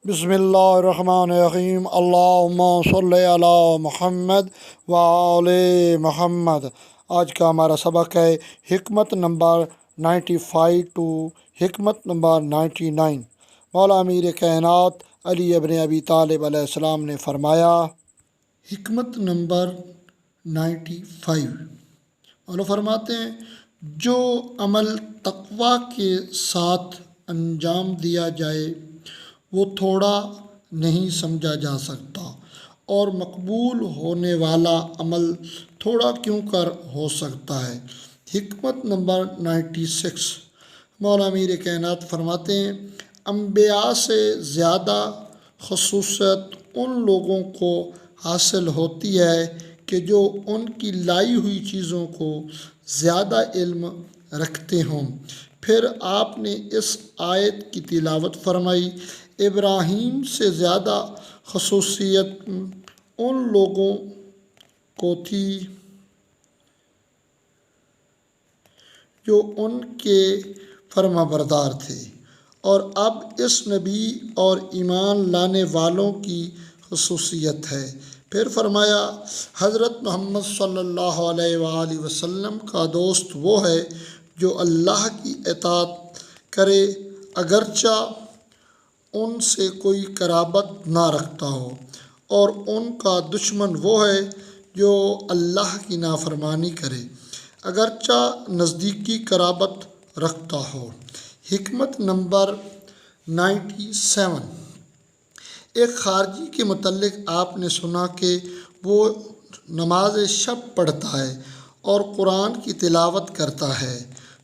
بسم اللہ الرحمن الرحیم اللہم صلی علی محمد وآل محمد۔ آج کا ہمارا سبق ہے حکمت نمبر 95 ٹو حکمت نمبر 99۔ مولا امیر کائنات علی ابن ابی طالب علیہ السلام نے فرمایا، حکمت نمبر 95، مولا فرماتے ہیں جو عمل تقوی کے ساتھ انجام دیا جائے وہ تھوڑا نہیں سمجھا جا سکتا، اور مقبول ہونے والا عمل تھوڑا کیوں کر ہو سکتا ہے۔ حکمت نمبر 96، مولا امیر کائنات فرماتے ہیں انبیاء سے زیادہ خصوصیت ان لوگوں کو حاصل ہوتی ہے کہ جو ان کی لائی ہوئی چیزوں کو زیادہ علم رکھتے ہوں۔ پھر آپ نے اس آیت کی تلاوت فرمائی، ابراہیم سے زیادہ خصوصیت ان لوگوں کو تھی جو ان کے فرما بردار تھے، اور اب اس نبی اور ایمان لانے والوں کی خصوصیت ہے۔ پھر فرمایا حضرت محمد صلی اللہ علیہ وآلہ وسلم کا دوست وہ ہے جو اللہ کی اطاعت کرے اگرچہ ان سے کوئی قرابت نہ رکھتا ہو، اور ان کا دشمن وہ ہے جو اللہ کی نافرمانی کرے اگرچہ نزدیکی قرابت رکھتا ہو۔ حکمت نمبر 97، ایک خارجی کے متعلق آپ نے سنا کہ وہ نماز شب پڑھتا ہے اور قرآن کی تلاوت کرتا ہے،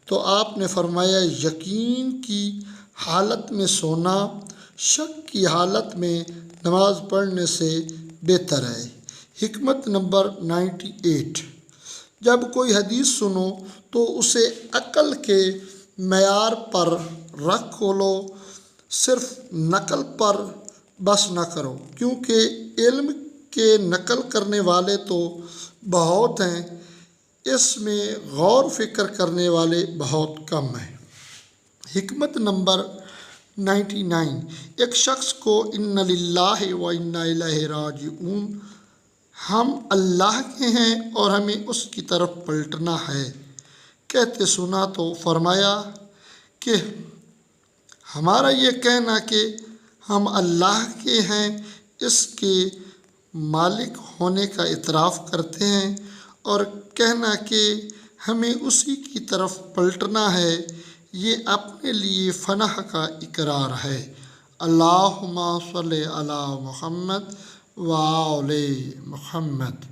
تو آپ نے فرمایا یقین کی حالت میں سونا شک کی حالت میں نماز پڑھنے سے بہتر ہے۔ حکمت نمبر 98، جب کوئی حدیث سنو تو اسے عقل کے معیار پر رکھ کھولو، صرف نقل پر بس نہ کرو، کیونکہ علم کے نقل کرنے والے تو بہت ہیں، اس میں غور و فکر کرنے والے بہت کم ہیں۔ حکمت نمبر 99، ایک شخص کو ان للہ و انا الیہ راجعون، ہم اللہ کے ہیں اور ہمیں اس کی طرف پلٹنا ہے، کہتے سنا تو فرمایا کہ ہمارا یہ کہنا کہ ہم اللہ کے ہیں اس کے مالک ہونے کا اعتراف کرتے ہیں، اور کہنا کہ ہمیں اسی کی طرف پلٹنا ہے، یہ اپنے لیے فناء کا اقرار ہے۔ اللہم صلی علی محمد و آل محمد۔